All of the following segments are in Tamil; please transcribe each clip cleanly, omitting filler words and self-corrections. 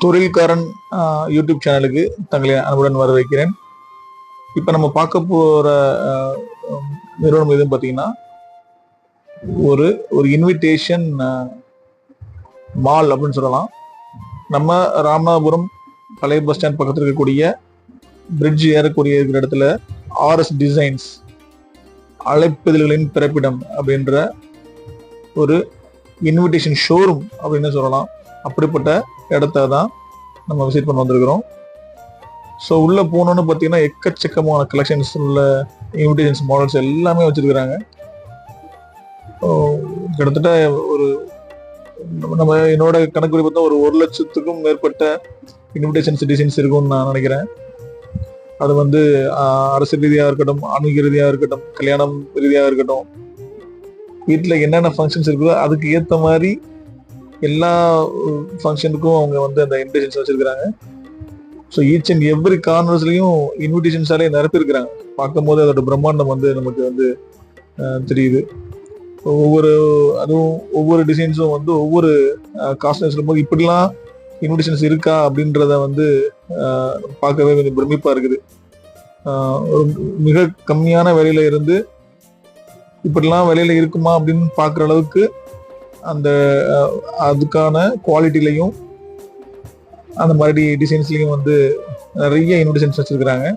தொழில்காரன் யூடியூப் சேனலுக்கு தங்களை அன்புடன் வர வைக்கிறேன். இப்போ நம்ம பார்க்க போற நிறுவனம் எதுன்னு பார்த்தீங்கன்னா, ஒரு ஒரு இன்விடேஷன் மால் அப்படின்னு சொல்லலாம். நம்ம ராமநாதபுரம் பழைய பஸ் ஸ்டாண்ட் பக்கத்தில் இருக்கக்கூடிய பிரிட்ஜ் ஏறக்கூடிய இருக்கிற இடத்துல ஆர்எஸ் டிசைன்ஸ் அழைப்பிதழ்களின் பிறப்பிடம் அப்படின்ற ஒரு இன்விடேஷன் ஷோரூம் அப்படின்னு சொல்லலாம். அப்படிப்பட்ட இடத்த தான் நம்ம விசிட் பண்ண வந்திருக்கிறோம். ஸோ உள்ளே போனோன்னு பார்த்தீங்கன்னா எக்கச்சக்கமான கலெக்ஷன்ஸ் உள்ள இன்விடேஷன்ஸ் மாடல்ஸ் எல்லாமே வச்சிருக்கிறாங்க. கிட்டத்தட்ட ஒரு நம்ம என்னோட கணக்கு பார்த்தா ஒரு 1,00,000க்கும் மேற்பட்ட இன்விடேஷன்ஸ் டிசைன்ஸ் இருக்கும்னு நான் நினைக்கிறேன். அது வந்து அரசியல் ரீதியாக இருக்கட்டும், ஆன்மீக ரீதியாக இருக்கட்டும், கல்யாணம் ரீதியாக இருக்கட்டும், வீட்டில் என்னென்ன ஃபங்க்ஷன்ஸ் இருக்குதோ அதுக்கு ஏற்ற மாதிரி எல்லா ஃபங்க்ஷனுக்கும் அவங்க வந்து அந்த இன்விடேஷன்ஸ் வச்சிருக்கிறாங்க. ஸோ ஈச் அண்ட் எவ்ரி கார்னர்ஸ்லையும் இன்விடேஷன்ஸாலே நிரப்பியிருக்கிறாங்க. பார்க்கும் போது அதோட பிரம்மாண்டம் வந்து நமக்கு வந்து தெரியுது. ஒவ்வொரு டிசைன்ஸும் வந்து ஒவ்வொரு காஸ்ட்யூம்ஸ் இருக்கும்போது இப்படிலாம் இன்விடேஷன்ஸ் இருக்கா அப்படின்றத வந்து பார்க்கவே கொஞ்சம் பிரமிப்பா இருக்குது. ஒரு மிக கம்மியான விலையில இருந்து இப்படிலாம் விலையில இருக்குமா அப்படின்னு பார்க்குற அளவுக்கு அந்த அதுக்கான குவாலிட்டிலையும் அந்த மாதிரி டிசைன்ஸ்லையும் வந்து நிறைய இன்விடேஷன்ஸ் வச்சிருக்கிறாங்க.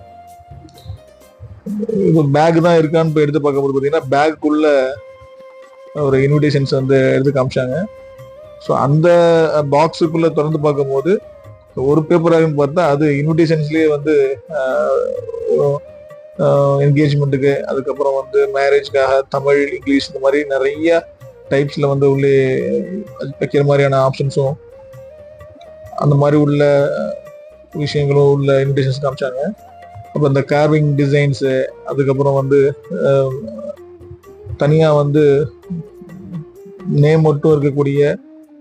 இப்போ பேக் தான் இருக்கான்னு போய் எடுத்து பார்க்கும்போது பார்த்தீங்கன்னா பேக்குள்ள ஒரு இன்விடேஷன்ஸ் வந்து எடுத்து காமிச்சாங்க. ஸோ அந்த பாக்ஸுக்குள்ள திறந்து பார்க்கும்போது ஒரு பேப்பராகன்னு பார்த்தா அது இன்விடேஷன்ஸ்லேயே வந்து என்கேஜ்மெண்ட்டுக்கு, அதுக்கப்புறம் வந்து மேரேஜ்க்காக தமிழ், இங்கிலீஷ் இந்த மாதிரி நிறைய டைப்ஸில் வந்து உள்ளே வைக்கிற மாதிரியான ஆப்ஷன்ஸும் அந்த மாதிரி உள்ள விஷயங்களும் உள்ள இன்விடேஷன்ஸ் காமிச்சாங்க. அப்புறம் இந்த கார்விங் டிசைன்ஸு, அதுக்கப்புறம் வந்து தனியாக வந்து நேம் மட்டும் இருக்கக்கூடிய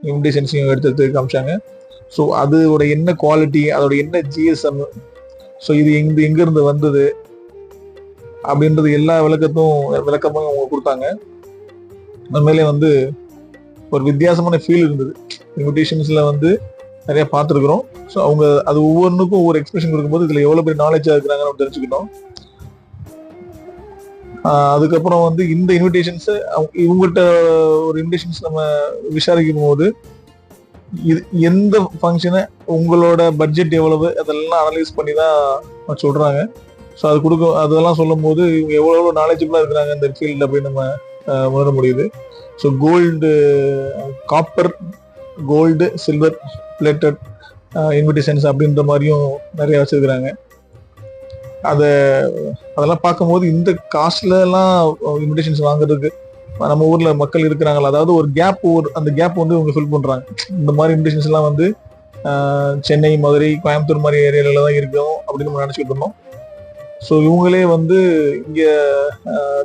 இன்விடேஷன்ஸையும் எடுத்து காமிச்சாங்க. ஸோ அதோட என்ன குவாலிட்டி, அதோட என்ன ஜிஎஸ்எம், ஸோ இது எங்கேருந்து வந்தது அப்படின்றது எல்லா விளக்கமும் அவங்க கொடுத்தாங்க. உண்மையிலே வந்து ஒரு வித்தியாசமான ஃபீல் இருந்தது. இன்விடேஷன்ஸில் வந்து நிறைய பார்த்துருக்குறோம். ஸோ அவங்க அது ஒவ்வொன்றுக்கும் ஒவ்வொரு எக்ஸ்பிரஷன் கொடுக்கும்போது இதில் எவ்வளோ பெரிய நாலேஜாக இருக்கிறாங்கன்னு நம்ம தெரிஞ்சுக்கிட்டோம். அதுக்கப்புறம் வந்து இந்த இன்விடேஷன்ஸ் இவங்ககிட்ட ஒரு இன்விடேஷன்ஸ் நம்ம விசாரிக்கும் போது இது எந்த ஃபங்க்ஷனை உங்களோட பட்ஜெட் எவ்வளவு அதெல்லாம் அனலைஸ் பண்ணி தான் சொல்றாங்க. ஸோ அதெல்லாம் சொல்லும் போது இவங்க எவ்வளோ நாலேஜபிளா இருக்கிறாங்க இந்த ஃபீல்டு அப்படின்னு நம்ம உணர முடியுது. So copper, gold, silver plated invitations அப்படின்ற மாதிரியும் நிறைய வச்சிருக்கிறாங்க. அதெல்லாம் பார்க்கும்போது இந்த காஸ்ட்ல எல்லாம் இன்விடேஷன்ஸ் வாங்குறதுக்கு நம்ம ஊர்ல மக்கள் இருக்கிறாங்களா, அதாவது ஒரு கேப், அந்த கேப் வந்து இவங்க ஃபில் பண்றாங்க. இந்த மாதிரி இன்விடேஷன்ஸ் எல்லாம் வந்து சென்னை, மதுரை, கோயம்புத்தூர் மாதிரி ஏரியால தான் இருக்கும் அப்படின்னு நம்ம நினைச்சுக்கிட்டு இருந்தோம். ஸோ இவங்களே வந்து இங்க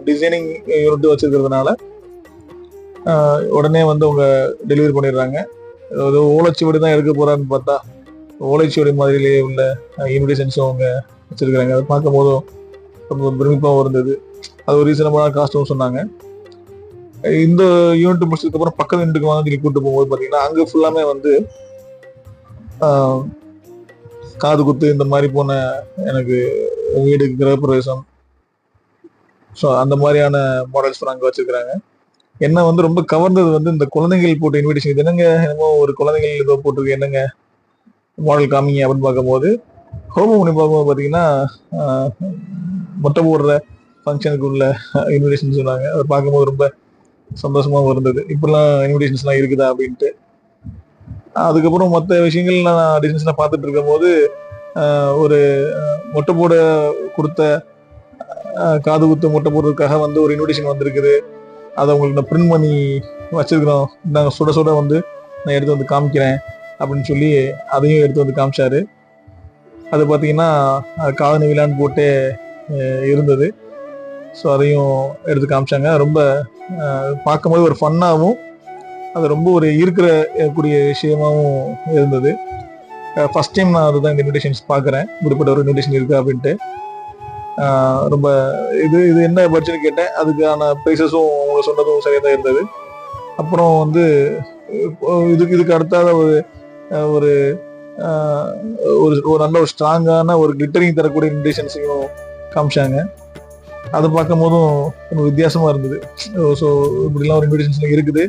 டிசைனிங் யூனிட் வச்சிருக்கிறதுனால உடனே வந்து அவங்க டெலிவரி பண்ணிடுறாங்க. அதாவது ஓலைச்சுவடி தான் எடுக்க போறான்னு பார்த்தா ஓலைச்சுவடி மாதிரிலேயே உள்ள இன்விடேஷன்ஸும் அவங்க வச்சிருக்கிறாங்க. அதை பார்க்கும் போதும் ரொம்ப பிரமிப்பாகவும் இருந்தது. அது ஒரு ரீசனபிளான காஸ்ட்டும் சொன்னாங்க. இந்த யூனிட் முடிச்சதுக்கு அப்புறம் பக்கத்து யூனிட்டுக்கு வாங்க சொல்லி கூட்டு போகும்போது பார்த்தீங்கன்னா அங்கே ஃபுல்லாமே வந்து காது குத்து இந்த மாதிரி போன எனக்கு வீடுக்கு கிரகப்பிரவேசம், ஸோ அந்த மாதிரியான மாடல்ஸ் அங்கே வச்சிருக்கிறாங்க. என்ன வந்து ரொம்ப கவர்ந்தது வந்து இந்த குழந்தைகள் போட்ட இன்விடேஷன். இது என்னங்க, என்னமோ ஒரு குழந்தைகள் ஏதோ போட்டிருக்கு, என்னங்க மாடல் காமிங்க அப்படின்னு பார்க்கும்போது ஹோமோனி பார்க்கும்போது பார்த்தீங்கன்னா மொட்டை போடுற ஃபங்க்ஷனுக்கு உள்ள இன்விடேஷன் சொன்னாங்க. அதை பார்க்கும்போது ரொம்ப சந்தோஷமாகவும் இருந்தது. இப்பெல்லாம் இன்விடேஷன்ஸ்லாம் இருக்குதா அப்படின்ட்டு. அதுக்கப்புறம் மற்ற விஷயங்கள் நான் டிசைன்ஸ்லாம் பார்த்துட்டு இருக்கும் போது ஒரு மொட்டை போட கொடுத்த காது குத்து மொட்டை போடுறதுக்காக வந்து ஒரு இன்விடேஷன் வந்திருக்குது. அதை உங்களுக்கு நான் பிரிண்ட் பண்ணி வச்சிருக்கிறோம், நாங்கள் சுட சுட வந்து நான் எடுத்து வந்து காமிக்கிறேன் அப்படின்னு சொல்லி அதையும் எடுத்து வந்து காமிச்சாரு. அது பார்த்தீங்கன்னா காதணி விழான்னு போட்டு இருந்தது. ஸோ அதையும் எடுத்து காமிச்சாங்க. ரொம்ப பார்க்கும்போது ஒரு ஃபன்னாகவும் அது ரொம்ப ஒரு கூடிய விஷயமாகவும் இருந்தது. ஃபர்ஸ்ட் டைம் நான் அதுதான் இந்த இன்விடேஷன்ஸ் பார்க்குறேன், இப்படிப்பட்ட ஒரு இன்விடேஷன் இருக்கு அப்படின்ட்டு. ரொம்ப இது என்ன பட்ஜெட் கேட்டேன். அதுக்கான ப்ரைஸஸும் அவங்க சொன்னதும் சரியாக தான் இருந்தது. அப்புறம் வந்து இதுக்கு அடுத்தாத ஒரு ஒரு ஒரு நல்ல ஒரு ஸ்ட்ராங்கான ஒரு கிளிட்டரிங் தரக்கூடிய இன்விடேஷன்ஸையும் காமிச்சாங்க. அதை பார்க்கும் போதும் ஒரு வித்தியாசமா இருந்தது. ஸோ இப்படிலாம் ஒரு இன்விடேஷன்ஸ்லாம் இருக்குது.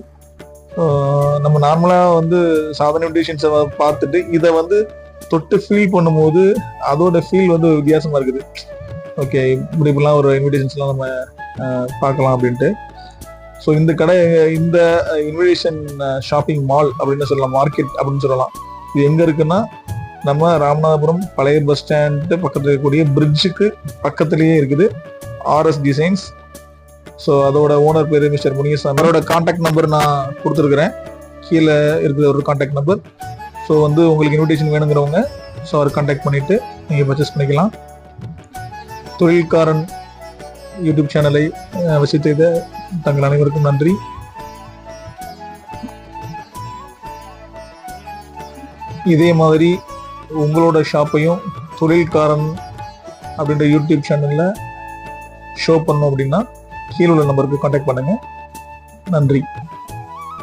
நம்ம நார்மலாக வந்து சாதாரண இன்விடேஷன்ஸை பார்த்துட்டு இதை வந்து தொட்டு ஃபீல் பண்ணும்போது அதோட ஃபீல் வந்து வித்தியாசமா இருக்குது. ஓகே, இப்படிலாம் ஒரு இன்விடேஷன்ஸ்லாம் நம்ம பார்க்கலாம் அப்படின்ட்டு. ஸோ இந்த கடை, இந்த இன்விடேஷன் ஷாப்பிங் மால் அப்படின்னு சொல்லலாம், மார்க்கெட் அப்படின்னு சொல்லலாம். இது எங்க இருக்குன்னா நம்ம ராமநாதபுரம் பழைய பஸ் ஸ்டாண்டு பக்கத்தில் இருக்கக்கூடிய பிரிட்ஜுக்கு பக்கத்துலேயே இருக்குது, ஆர்எஸ் டிசைன்ஸ். ஸோ அதோட ஓனர் பேர் மிஸ்டர் முனியசாமி. அவரோட கான்டாக்ட் நம்பர் நான் கொடுத்துருக்குறேன், கீழே இருக்கிற ஒரு கான்டாக்ட் நம்பர். ஸோ வந்து உங்களுக்கு இன்விடேஷன் வேணுங்கிறவங்க ஸோ அவர் கான்டாக்ட் பண்ணிட்டு நீங்கள் பர்ச்சேஸ் பண்ணிக்கலாம். தொழில்காரன் யூடியூப் சேனலை விசிட் செய்த தங்கள் அனைவருக்கும் நன்றி. இதே மாதிரி உங்களோட ஷாப்பையும் தொழில்காரன் அப்படின்ற யூடியூப் சேனல்ல ஷோ பண்ணோம் அப்படின்னா கீழே உள்ள நம்பருக்கு கான்டாக்ட் பண்ணுங்க. நன்றி.